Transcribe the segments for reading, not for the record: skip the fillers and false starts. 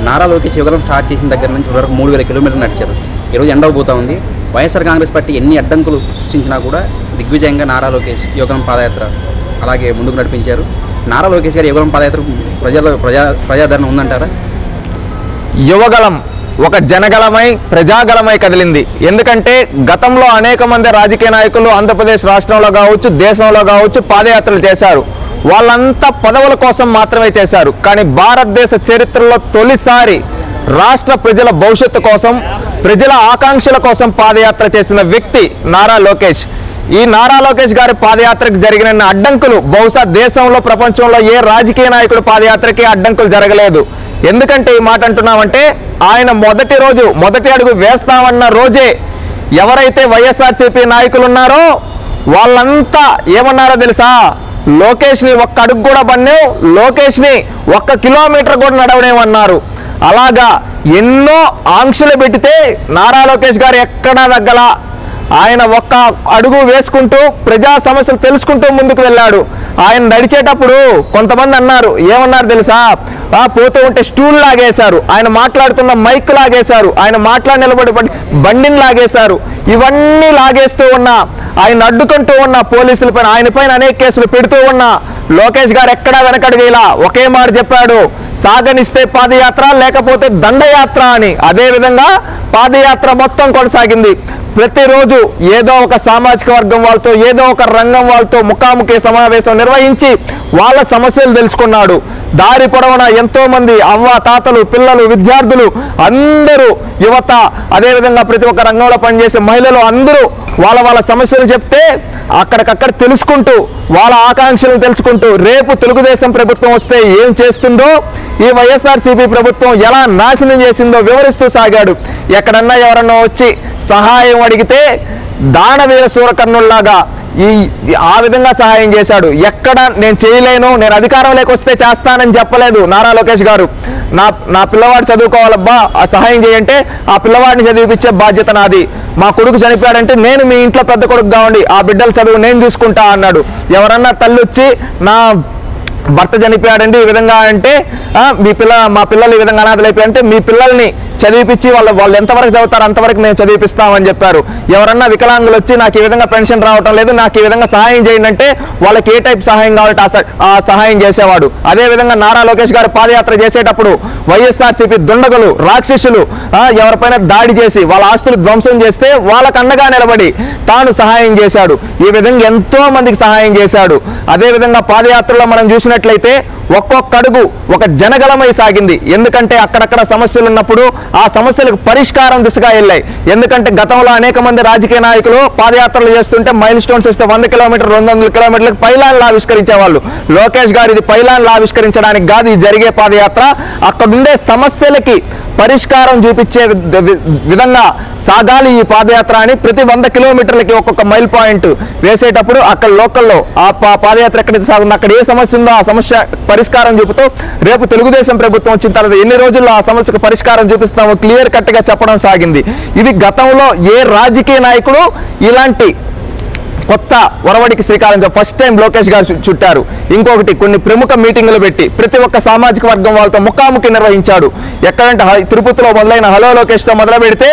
నారా లోకేష్ యుగం స్టార్ట్ చేసిన దగ్గర నుంచి వరకు 3000 కిలోమీటర్లు నడిచారు. ఈరోజు ఎండ అవుతూ ఉంది. వైఎస్ఆర్ కాంగ్రెస్ పార్టీ ఎన్ని అడ్డంకులు సృష్టించినా కూడా దిగ్విజయంగా నారా లోకేష్ యుగం పాదయాత్ర అలాగే ముందుకు నడిపించారు. నారా లోకేష్ గారి యుగం పాదయాత్ర ప్రజాదరణ ఉందంటారా? యువగలం ఒక జనగలమై ప్రజాగలమై కదిలింది. ఎందుకంటే గతంలో అనేక మంది రాజకీయ నాయకులు ఆంధ్రప్రదేశ్ రాష్ట్రంలో కావచ్చు, దేశంలో కావచ్చు పాదయాత్రలు చేశారు. వాళ్ళంతా పదవుల కోసం మాత్రమే చేశారు. కానీ భారతదేశ చరిత్రలో తొలిసారి రాష్ట్ర ప్రజల భవిష్యత్తు కోసం, ప్రజల ఆకాంక్షల కోసం పాదయాత్ర చేసిన వ్యక్తి నారా లోకేష్. ఈ నారా లోకేష్ గారి పాదయాత్రకు జరిగిన అడ్డంకులు బహుశా దేశంలో, ప్రపంచంలో ఏ రాజకీయ నాయకుడు పాదయాత్రకి అడ్డంకులు జరగలేదు. ఎందుకంటే ఈ మాట అంటున్నామంటే ఆయన మొదటి అడుగు వేస్తామన్న రోజే ఎవరైతే వైఎస్ఆర్సీపీ నాయకులు ఉన్నారో వాళ్ళంతా ఏమన్నారో తెలుసా? లోకేష్ని ఒక్క అడుగు కూడా పన్నేవు, లోకేష్ని 1 కిలోమీటర్ కూడా నడవనేమన్నారు. అలాగా ఎన్నో ఆంక్షలు పెట్టితే నారా లోకేష్ గారు ఎక్కడా తగ్గల. ఆయన 1 అడుగు వేసుకుంటూ ప్రజా సమస్యలు తెలుసుకుంటూ ముందుకు వెళ్ళాడు. ఆయన నడిచేటప్పుడు కొంతమంది అన్నారు, ఏమన్నారు తెలుసా? పోతూ ఉంటే స్టూల్ లాగేశారు, ఆయన మాట్లాడుతున్న మైక్ లాగేశారు, ఆయన మాట్లాడి నిలబడి బండిని లాగేశారు. ఇవన్నీ లాగేస్తూ ఉన్నా, ఆయన అడ్డుకుంటూ ఉన్న పోలీసుల పైన, ఆయన పైన అనేక కేసులు పెడుతూ ఉన్నా లోకేష్ గారు ఎక్కడా వెనకడుగేలా ఒకే మాట చెప్పాడు, సాగనిస్తే పాదయాత్ర లేకపోతే దండయాత్ర అని. అదేవిధంగా పాదయాత్ర మొత్తం కొనసాగింది. ప్రతిరోజు ఏదో ఒక సామాజిక వర్గం వాళ్ళతో, ఏదో ఒక రంగం వాళ్ళతో ముఖాముఖి సమావేశం నిర్వహించి వాళ్ళ సమస్యలు తెలుసుకున్నాడు. దారి పొడవునా ఎంతో మంది అవ్వ తాతలు, పిల్లలు, విద్యార్థులు అందరూ, యువత, అదేవిధంగా ప్రతి ఒక్క రంగంలో పనిచేసే మహిళలు అందరూ వాళ్ళ సమస్యలు చెప్తే అక్కడికక్కడ తెలుసుకుంటూ, వాళ్ళ ఆకాంక్షలను తెలుసుకుంటూ, రేపు తెలుగుదేశం ప్రభుత్వం వస్తే ఏం చేస్తుందో, ఈ వైఎస్ఆర్సీపీ ప్రభుత్వం ఎలా నాశనం చేసిందో వివరిస్తూ సాగాడు. ఎక్కడన్నా ఎవరన్నా వచ్చి సహాయం అడిగితే దానవీర సూరకర్ణుల్లాగా ఆ విధంగా సహాయం చేశాడు. ఎక్కడ నేను చేయలేను, నేను అధికారంలోకి వస్తే చేస్తానని చెప్పలేదు నారా లోకేష్ గారు. నా పిల్లవాడు చదువుకోవాలబ్బా, ఆ సహాయం చేయంటే ఆ పిల్లవాడిని చదివిపించే బాధ్యత నాది. మా కొడుకు చనిపోయాడంటే నేను మీ ఇంట్లో పెద్ద కొడుకు కావండి, ఆ బిడ్డల చదువు నేను చూసుకుంటా అన్నాడు. ఎవరన్నా తల్లి వచ్చి నా భర్త చనిపోయాడండి ఈ విధంగా అంటే, మా పిల్లలు ఈ విధంగా అనాథలు అయిపోయారంటే మీ పిల్లల్ని చదివిపించి వాళ్ళు ఎంతవరకు చదువుతారు అంతవరకు మేము చదివిపిస్తామని చెప్పారు. ఎవరన్నా వికలాంగులు వచ్చి నాకు ఈ విధంగా పెన్షన్ రావటం లేదు, నాకు ఈ విధంగా సహాయం చేయండి అంటే వాళ్ళకి ఏ టైప్ సహాయం కావాలంటే ఆ సహాయం చేసేవాడు. అదేవిధంగా నారా లోకేష్ గారు పాదయాత్ర చేసేటప్పుడు వైఎస్ఆర్సీపీ దుండగులు, రాక్షసులు ఎవరిపైన దాడి చేసి వాళ్ళ ఆస్తులు ధ్వంసం చేస్తే వాళ్ళకు అండగా నిలబడి తాను సహాయం చేశాడు. ఈ విధంగా ఎంతో మందికి సహాయం చేశాడు. అదేవిధంగా పాదయాత్రలో మనం చూసినట్లయితే ఒక్కొక్క అడుగు ఒక జనగలమై సాగింది. ఎందుకంటే అక్కడక్కడ సమస్యలు ఉన్నప్పుడు ఆ సమస్యలకు పరిష్కారం దిశగా వెళ్ళాయి. ఎందుకంటే గతంలో అనేక మంది రాజకీయ నాయకులు పాదయాత్రలు చేస్తుంటే మైల్ స్టోన్స్ వస్తే 100 కిలోమీటర్ 200 కిలోమీటర్లకు పైలాన్లు ఆవిష్కరించేవాళ్ళు. లోకేష్ గారు ఇది పైలాన్లు ఆవిష్కరించడానికి కాదు ఈ జరిగే పాదయాత్ర, అక్కడుండే సమస్యలకి పరిష్కారం చూపించే విధంగా సాగాలి ఈ పాదయాత్ర అని ప్రతి 100 కిలోమీటర్లకి ఒక్కొక్క మైల్ పాయింట్ వేసేటప్పుడు అక్కడ లోకల్లో ఆ పాదయాత్ర ఎక్కడైతే సాగుందో అక్కడ ఏ సమస్య ఉందో ఆ సమస్య పరిష్కారం చూపుతూ రేపు తెలుగుదేశం ప్రభుత్వం వచ్చిన తర్వాత ఎన్ని రోజుల్లో ఆ సమస్యకు పరిష్కారం చూపిస్తామో క్లియర్ కట్ గా చెప్పడం సాగింది. ఇది గతంలో ఏ రాజకీయ నాయకుడు ఇలాంటి కొత్త ఒరవడికి శ్రీకారం ఫస్ట్ టైం లోకేష్ గారు చుట్టారు. ఇంకొకటి కొన్ని ప్రముఖ మీటింగులు పెట్టి ప్రతి ఒక్క సామాజిక వర్గం వాళ్ళతో ముఖాముఖి నిర్వహించాడు. ఎక్కడంటే తిరుపతిలో మొదలైన హలో లోకేష్తో మొదలు పెడితే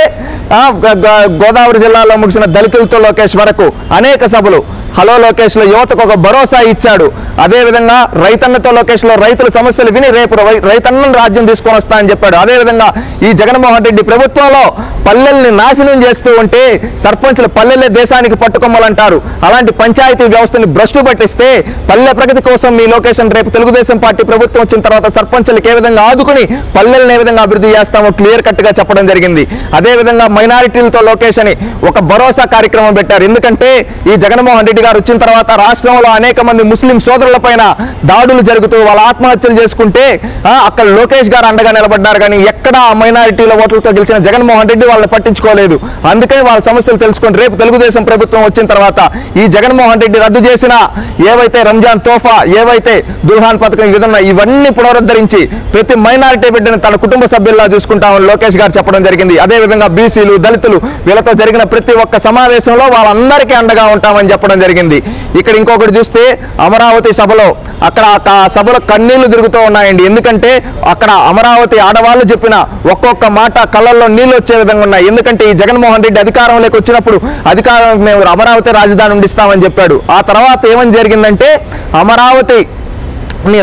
గోదావరి జిల్లాలో ముగిసిన దళితులతో లోకేష్ వరకు అనేక సభలు హలో లోకేష్ లో యువతకు ఒక భరోసా ఇచ్చాడు. అదేవిధంగా రైతన్నతో లోకేష్ లో రైతుల సమస్యలు విని రేపు రైతన్నను రాజ్యం తీసుకొని వస్తా అని చెప్పాడు. అదేవిధంగా ఈ జగన్మోహన్ రెడ్డి ప్రభుత్వంలో పల్లెల్ని నాశనం చేస్తూ ఉంటే సర్పంచులు పల్లెలే దేశానికి పట్టుకొమ్మలంటారు. అలాంటి పంచాయతీ వ్యవస్థని భ్రష్టు పట్టిస్తే పల్లె ప్రగతి కోసం మీ లొకేషన్ రేపు తెలుగుదేశం పార్టీ ప్రభుత్వం వచ్చిన తర్వాత సర్పంచులకు ఏ విధంగా ఆదుకుని పల్లెలను ఏ విధంగా అభివృద్ధి చేస్తామో క్లియర్ కట్ గా చెప్పడం జరిగింది. అదేవిధంగా మైనారిటీలతో లోకేష్ అని ఒక భరోసా కార్యక్రమం పెట్టారు. ఎందుకంటే ఈ జగన్మోహన్ రెడ్డి గారు వచ్చిన తర్వాత రాష్ట్రంలో అనేక మంది ముస్లిం సోదరుల పైన దాడులు జరుగుతూ వాళ్ళ ఆత్మహత్యలు చేసుకుంటే అక్కడ లోకేష్ గారు అండగా నిలబడ్డారు. కానీ ఎక్కడ మైనారిటీల ఓట్లతో గెలిచిన జగన్మోహన్ రెడ్డి వాళ్ళని పట్టించుకోలేదు. అందుకని వాళ్ళ సమస్యలు తెలుసుకొని రేపు తెలుగుదేశం ప్రభుత్వం వచ్చిన తర్వాత ఈ జగన్మోహన్ రెడ్డి రద్దు చేసిన ఏవైతే రంజాన్ తోఫా, ఏవైతే దుల్హాన్ పథకం విధంగా ఇవన్నీ పునరుద్ధరించి ప్రతి మైనారిటీ బిడ్డని తన కుటుంబ సభ్యుల్లా చూసుకుంటామని లోకేష్ గారు చెప్పడం జరిగింది. అదేవిధంగా బీసీలు, దళితులు వీళ్ళతో జరిగిన ప్రతి ఒక్క సమావేశంలో వాళ్ళందరికీ అండగా ఉంటామని చెప్పడం జరిగింది. ఇక్కడ ఇంకొకటి చూస్తే అమరావతి సభలో అక్కడ ఆ సభలో కన్నీళ్లు తిరుగుతూ ఉన్నాయండి. ఎందుకంటే అక్కడ అమరావతి ఆడవాళ్ళు చెప్పిన ఒక్కొక్క మాట కళ్ళల్లో నీళ్ళు వచ్చే విధంగా ఉన్నాయి. ఎందుకంటే ఈ జగన్మోహన్ రెడ్డి అధికారంలోకి వచ్చినప్పుడు మేము అమరావతి రాజధాని ఉండిస్తామని చెప్పాడు. ఆ తర్వాత ఏమని జరిగిందంటే అమరావతి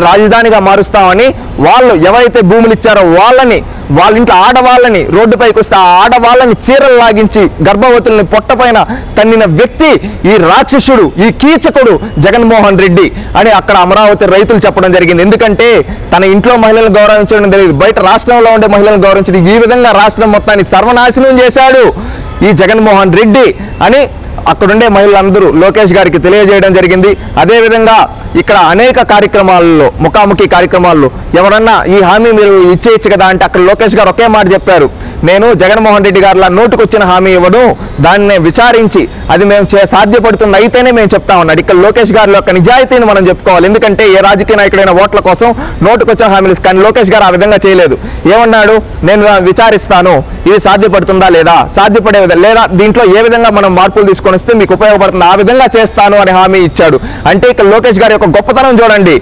రాజధానిగా మారుస్తామని వాళ్ళు ఎవరైతే భూములు ఇచ్చారో వాళ్ళ ఇంట్లో ఆడవాళ్ళని రోడ్డుపైకి వస్తే ఆ ఆడవాళ్ళని చీరలు లాగించి గర్భవతుల్ని పొట్టపైన తన్నిన వ్యక్తి ఈ రాక్షసుడు, ఈ కీచకుడు జగన్మోహన్ రెడ్డి అని అక్కడ అమరావతి రైతులు చెప్పడం జరిగింది. ఎందుకంటే తన ఇంట్లో మహిళలను గౌరవించడం తెలియదు, బయట రాష్ట్రంలో ఉండే మహిళలను గౌరవించడం, ఈ విధంగా రాష్ట్రం మొత్తాన్ని సర్వనాశనం చేశాడు ఈ జగన్మోహన్ రెడ్డి అని అక్కడుండే మహిళలందరూ లోకేష్ గారికి తెలియజేయడం జరిగింది. అదేవిధంగా ఇక్కడ అనేక కార్యక్రమాల్లో, ముఖాముఖి కార్యక్రమాల్లో ఎవరన్నా ఈ హామీ మీరు ఇచ్చేయచ్చు కదా అంటే అక్కడ లోకేష్ గారు ఒకే మాట చెప్పారు, నేను జగన్మోహన్ రెడ్డి గారిలా నోటుకొచ్చిన హామీ ఇవ్వను, దాన్ని విచారించి అది మేము సాధ్యపడుతుంది అయితేనే మేము చెప్తా ఉన్నాడు. ఇక్కడ లోకేష్ గారి యొక్క నిజాయితీని మనం చెప్పుకోవాలి. ఎందుకంటే ఏ రాజకీయ నాయకుడైన ఓట్ల కోసం నోటుకొచ్చిన హామీలు, కానీ లోకేష్ గారు ఆ విధంగా చేయలేదు. ఏమన్నాడు, నేను విచారిస్తాను, ఇది సాధ్యపడుతుందా లేదా, సాధ్యపడే లేదా దీంట్లో ఏ విధంగా మనం మార్పులు తీసుకొని వస్తే మీకు ఉపయోగపడుతుంది, ఆ విధంగా చేస్తాను అని హామీ ఇచ్చాడు. అంటే ఇక్కడ లోకేష్ గారి యొక్క గొప్పతనం చూడండి.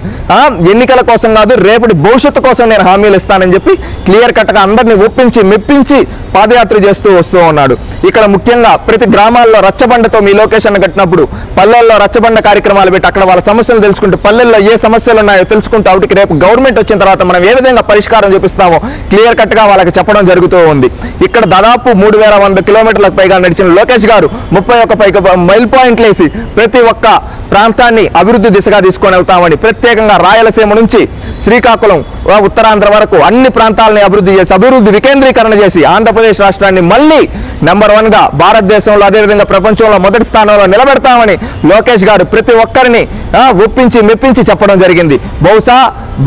ఎన్నికల కోసం కాదు, రేపటి భవిష్యత్తు కోసం నేను హామీలు ఇస్తానని చెప్పి క్లియర్ కట్గా అందరినీ ఒప్పించి మెప్పించి పాదయాత్ర చేస్తూ వస్తూ ఉన్నాడు. ఇక్కడ ముఖ్యంగా ప్రతి గ్రామాల్లో రచ్చబండతో మీ లొకేషన్ కట్టినప్పుడు పల్లెల్లో రచ్చబండ కార్యక్రమాలు పెట్టి అక్కడ వాళ్ళ సమస్యలు తెలుసుకుంటూ పల్లెల్లో ఏ సమస్యలు ఉన్నాయో తెలుసుకుంటూ వాటికి రేపు గవర్నమెంట్ వచ్చిన తర్వాత మనం ఏ విధంగా పరిష్కారం చూపిస్తామో క్లియర్ కట్గా వాళ్ళకి చెప్పడం జరుగుతూ ఉంది. ఇక్కడ దాదాపు 3100 కిలోమీటర్లకు పైగా నడిచిన లోకేష్ గారు 31 పైగా మైల్ పాయింట్లు వేసి ప్రతి ఒక్క ప్రాంతాన్ని అభివృద్ధి దిశగా తీసుకొని వెళ్తామని, ప్రత్యేకంగా రాయలసీమ నుంచి శ్రీకాకుళం ఉత్తరాంధ్ర వరకు అన్ని ప్రాంతాలని అభివృద్ధి చేసి అభివృద్ధి వికేంద్రీకరణ చేసి ఆంధ్రప్రదేశ్ రాష్ట్రాన్ని మళ్ళీ నెంబర్ 1గా భారతదేశంలో అదేవిధంగా ప్రపంచంలో మొదటి స్థానంలో నిలబెడతామని లోకేష్ గారు ప్రతి ఒక్కరిని ఒప్పించి మెప్పించి చెప్పడం జరిగింది. బహుశా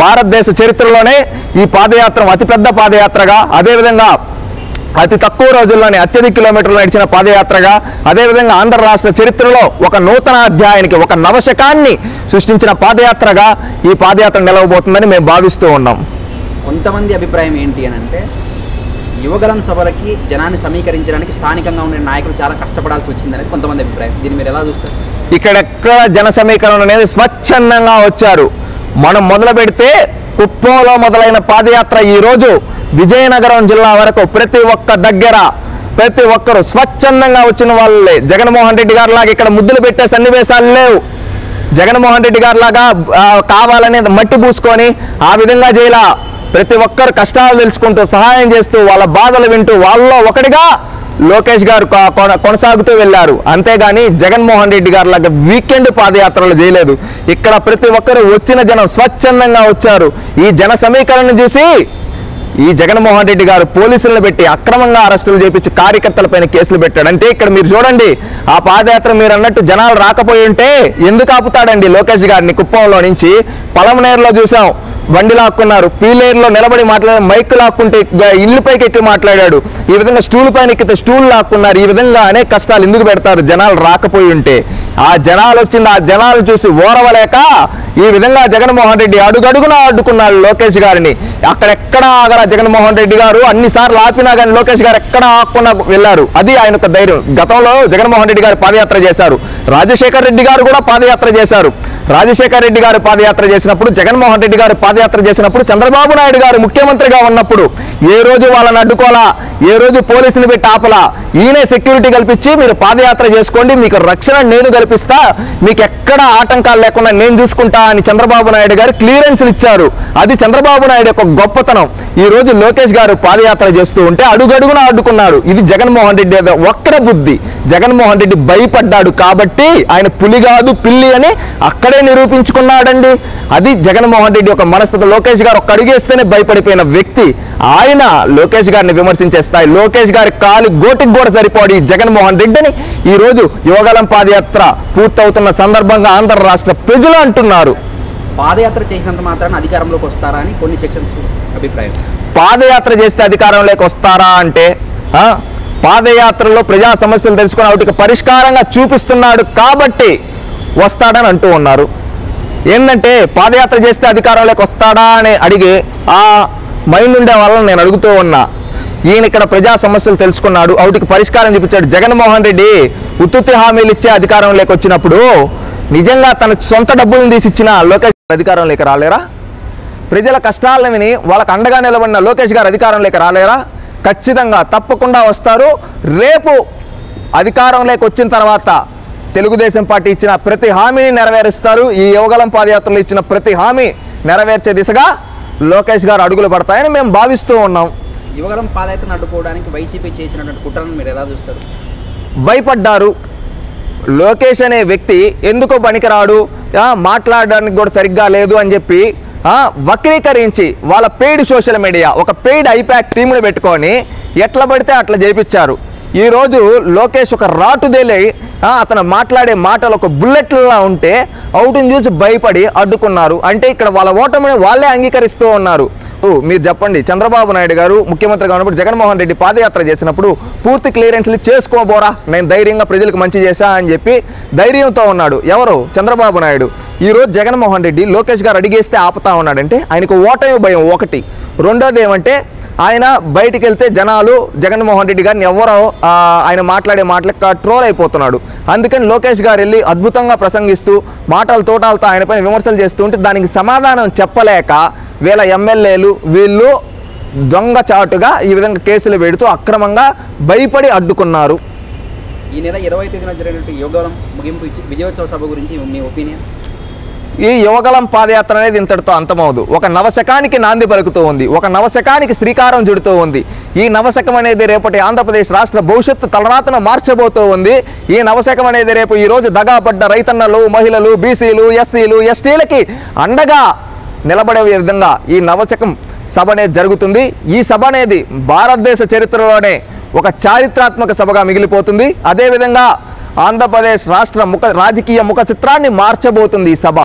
భారతదేశ చరిత్రలోనే ఈ పాదయాత్ర అతిపెద్ద పాదయాత్రగా, అదేవిధంగా అతి తక్కువ రోజుల్లోనే అత్యధిక కిలోమీటర్లు నడిచిన పాదయాత్రగా, అదేవిధంగా ఆంధ్ర రాష్ట్ర చరిత్రలో ఒక నూతన అధ్యాయానికి, ఒక నవశకాన్ని సృష్టించిన పాదయాత్రగా ఈ పాదయాత్ర నిలవబోతుందని మేము భావిస్తూ ఉన్నాం. కొంతమంది అభిప్రాయం ఏంటి అని అంటే, యువగలం సభలకి జనాన్ని సమీకరించడానికి స్థానికంగా ఉండే నాయకులు చాలా కష్టపడాల్సి వచ్చిందనేది కొంతమంది అభిప్రాయం. దీన్ని మీరు ఎలా చూస్తారు? ఇక్కడెక్కడ జన సమీకరణ అనేది స్వచ్ఛందంగా వచ్చారు. మనం మొదలు పెడితే కుప్పంలో మొదలైన పాదయాత్ర ఈరోజు విజయనగరం జిల్లా వరకు ప్రతి ఒక్క దగ్గర ప్రతి ఒక్కరు స్వచ్ఛందంగా వచ్చిన వాళ్ళే. జగన్మోహన్ రెడ్డి గారి లాగా ఇక్కడ ముద్దులు పెట్టే సన్నివేశాలు లేవు. జగన్మోహన్ రెడ్డి గారి లాగా కావాలనే మట్టి పూసుకొని ఆ విధంగా చేయాల. ప్రతి ఒక్కరు కష్టాలు తెలుసుకుంటూ సహాయం చేస్తూ వాళ్ళ బాధలు వింటూ వాళ్ళలో ఒకటిగా లోకేష్ గారు కొనసాగుతూ వెళ్ళారు. అంతేగాని జగన్మోహన్ రెడ్డి గారి లాగా వీకెండ్ పాదయాత్రలు చేయలేదు. ఇక్కడ ప్రతి ఒక్కరు వచ్చిన జనం స్వచ్ఛందంగా వచ్చారు. ఈ జన సమీకరణ చూసి ఈ జగన్మోహన్ రెడ్డి గారు పోలీసులను పెట్టి అక్రమంగా అరెస్టులు చేపించి కార్యకర్తలపైన కేసులు పెట్టాడు. అంటే ఇక్కడ మీరు చూడండి, ఆ పాదయాత్ర మీరు అన్నట్టు జనాలు రాకపోయి ఉంటే ఎందుకు ఆపుతాడండి లోకేష్ గారిని? కుప్పంలో నుంచి పలమనేరులో చూసాం, బండి లాక్కున్నారు, పీలేరులో నిలబడి మాట్లాడారు, మైక్ లాక్కుంటే ఇల్లు పైకి ఎక్కి మాట్లాడాడు, ఈ విధంగా స్టూల్ పైన ఎక్కితే స్టూల్ లాక్కున్నారు. ఈ విధంగా అనేక కష్టాలు ఎందుకు పెడతారు జనాలు రాకపోయి ఉంటే? ఆ జనాలు వచ్చింది, ఆ జనాలు చూసి ఓరవలేక ఈ విధంగా జగన్మోహన్ రెడ్డి అడుగడుగునా అడ్డుకున్నాడు లోకేష్ గారిని. అక్కడెక్కడ ఆగల జగన్మోహన్ రెడ్డి గారు అన్నిసార్లు ఆపినా కానీ లోకేష్ గారు ఎక్కడ ఆకుండా వెళ్ళారు. అది ఆయన యొక్క ధైర్యం. గతంలో జగన్మోహన్ రెడ్డి గారు పాదయాత్ర చేశారు, రాజశేఖర్ రెడ్డి గారు కూడా పాదయాత్ర చేశారు. రాజశేఖర్ రెడ్డి గారు పాదయాత్ర చేసినప్పుడు, జగన్మోహన్ రెడ్డి గారు పాదయాత్ర చేసినప్పుడు, చంద్రబాబు నాయుడు గారు ముఖ్యమంత్రిగా ఉన్నప్పుడు ఏ రోజు వాళ్ళని అడ్డుకోలా, ఏ రోజు పోలీసులు పెట్టి ఆపలా. ఈయనే సెక్యూరిటీ కల్పించి మీరు పాదయాత్ర చేసుకోండి, మీకు రక్షణ నేను కల్పిస్తా, మీకు ఎక్కడ ఆటంకాలు లేకుండా నేను చూసుకుంటా అని చంద్రబాబు నాయుడు గారు క్లియరెన్స్లు ఇచ్చారు. అది చంద్రబాబు నాయుడు యొక్క గొప్పతనం. ఈ రోజు లోకేష్ గారు పాదయాత్ర చేస్తూ ఉంటే అడుగడుగునా అడ్డుకున్నాడు. ఇది జగన్మోహన్ రెడ్డి వక్ర బుద్ధి. జగన్మోహన్ రెడ్డి భయపడ్డాడు కాబట్టి ఆయన పులి కాదు పిల్లి అని అక్కడే నిరూపించుకున్నాడండి. అది జగన్మోహన్ రెడ్డి యొక్క మనస్తత్వం. లోకేష్ గారు ఒక్క అడుగేస్తేనే భయపడిపోయిన వ్యక్తి ఆయన. లోకేష్ గారిని విమర్శించే స్థాయి, లోకేష్ గారి కాలి గోటికి కూడా సరిపోడి జగన్మోహన్ రెడ్డిని ఈ రోజు యువగలం పాదయాత్ర పూర్తవుతున్న సందర్భంగా ఆంధ్ర రాష్ట్ర ప్రజలు అంటున్నారు. పాదయాత్ర చేసినంత మాత్రాన అధికారంలోకి వస్తారా అని కొన్ని సెక్షన్స్ అభిప్రాయం. పాదయాత్ర చేస్తే అధికారంలోకి వస్తారా అంటే పాదయాత్రలో ప్రజా సమస్యలు తెలుసుకొని వాటికి పరిష్కారంగా చూపిస్తున్నాడు కాబట్టి వస్తాడని అంటూ ఉన్నారు. ఏంటంటే పాదయాత్ర చేస్తే అధికారంలోకి వస్తాడా అని అడిగి ఆ మైండ్ ఉండే వాళ్ళని నేను అడుగుతూ ఉన్నా. ఈయన ఇక్కడ ప్రజా సమస్యలు తెలుసుకున్నాడు, వాటికి పరిష్కారం చూపించాడు. జగన్మోహన్ రెడ్డి ఉత్తుత్తి హామీలు ఇచ్చే అధికారంలోకి వచ్చినప్పుడు నిజంగా తన సొంత డబ్బులను తీసి ఇచ్చిన లోకేష్ అధికారంలోకి రాలేరా? ప్రజల కష్టాలను విని వాళ్ళకు అండగా నిలబడిన లోకేష్ గారు అధికారంలోకి రాలేరా? ఖచ్చితంగా తప్పకుండా వస్తారు. రేపు అధికారంలోకి వచ్చిన తర్వాత తెలుగుదేశం పార్టీ ఇచ్చిన ప్రతి హామీని నెరవేరుస్తారు. ఈ యువగలం పాదయాత్రలో ఇచ్చిన ప్రతి హామీ నెరవేర్చే దిశగా లోకేష్ గారు అడుగులు పడతాయని మేము భావిస్తూ ఉన్నాం. యువగలం పాదయాత్రను అడ్డుకోవడానికి వైసీపీ చేసినటువంటి కుట్రను మీరు ఎలా చూస్తారు? భయపడ్డారు. లోకేష్ అనే వ్యక్తి ఎందుకో పనికిరాడు, మాట్లాడడానికి కూడా సరిగ్గా లేదు అని చెప్పి వక్రీకరించి వాళ్ళ పెయిడ్ సోషల్ మీడియా ఒక పెయిడ్ ఐపాక్ టీమును పెట్టుకొని ఎట్లా పడితే అట్లా చేయించారు. ఈరోజు లోకేష్ ఒక రాటుదేలే అతను మాట్లాడే మాటలు ఒక బుల్లెట్లా ఉంటే అవుట్ని చూసి భయపడి అడ్డుకున్నారు. అంటే ఇక్కడ వాళ్ళ ఓటమిని వాళ్ళే అంగీకరిస్తూ ఉన్నారు. మీరు చెప్పండి, చంద్రబాబు నాయుడు గారు ముఖ్యమంత్రిగా ఉన్నప్పుడు జగన్మోహన్ రెడ్డి పాదయాత్ర చేసినప్పుడు పూర్తి క్లియరెన్స్లు చేసుకోబోరా, నేను ధైర్యంగా ప్రజలకు మంచి చేశా అని చెప్పి ధైర్యంతో ఉన్నాడు. ఎవరు? చంద్రబాబు నాయుడు. ఈరోజు జగన్మోహన్ రెడ్డి లోకేష్ గారు అడిగేస్తే ఆపుతా ఉన్నాడంటే ఆయనకు ఓటమి భయం ఒకటి. రెండోది ఏమంటే ఆయన బయటికి వెళ్తే జనాలు జగన్మోహన్ రెడ్డి గారిని ఎవరో ఆయన మాట్లాడే మాటలకు ట్రోల్ అయిపోతున్నాడు. అందుకని లోకేష్ గారు వెళ్ళి అద్భుతంగా ప్రసంగిస్తూ మాటల తోటాలతో ఆయనపై విమర్శలు చేస్తూ ఉంటే దానికి సమాధానం చెప్పలేక వీళ్ళ ఎమ్మెల్యేలు వీళ్ళు దొంగచాటుగా ఈ విధంగా కేసులు పెడుతూ అక్రమంగా భయపడి అడ్డుకున్నారు. ఈ నెల 20వ తేదీన జరిగినటువంటి యువగలం ముగింపు విజయోత్సవ సభ గురించి మీ ఒపీనియన్? ఈ యువగలం పాదయాత్ర అనేది ఇంతటితో అంతమవుదు. ఒక నవశకానికి నాంది పలుకుతూ ఉంది, ఒక నవశకానికి శ్రీకారం చుడుతూ ఉంది. ఈ నవశకం అనేది రేపటి ఆంధ్రప్రదేశ్ రాష్ట్ర భవిష్యత్తు తలరాతను మార్చబోతూ ఉంది. ఈ నవశకం అనేది రేపు ఈరోజు దగాపడ్డ రైతన్నలు, మహిళలు, బీసీలు, ఎస్సీలు, ఎస్టీలకి అండగా నిలబడే విధంగా ఈ నవశకం సభ అనేది జరుగుతుంది. ఈ సభ అనేది భారతదేశ చరిత్రలోనే ఒక చారిత్రాత్మక సభగా మిగిలిపోతుంది. అదేవిధంగా ఆంధ్రప్రదేశ్ రాష్ట్ర రాజకీయ ముఖ చిత్రాన్ని మార్చబోతుంది ఈ సభ.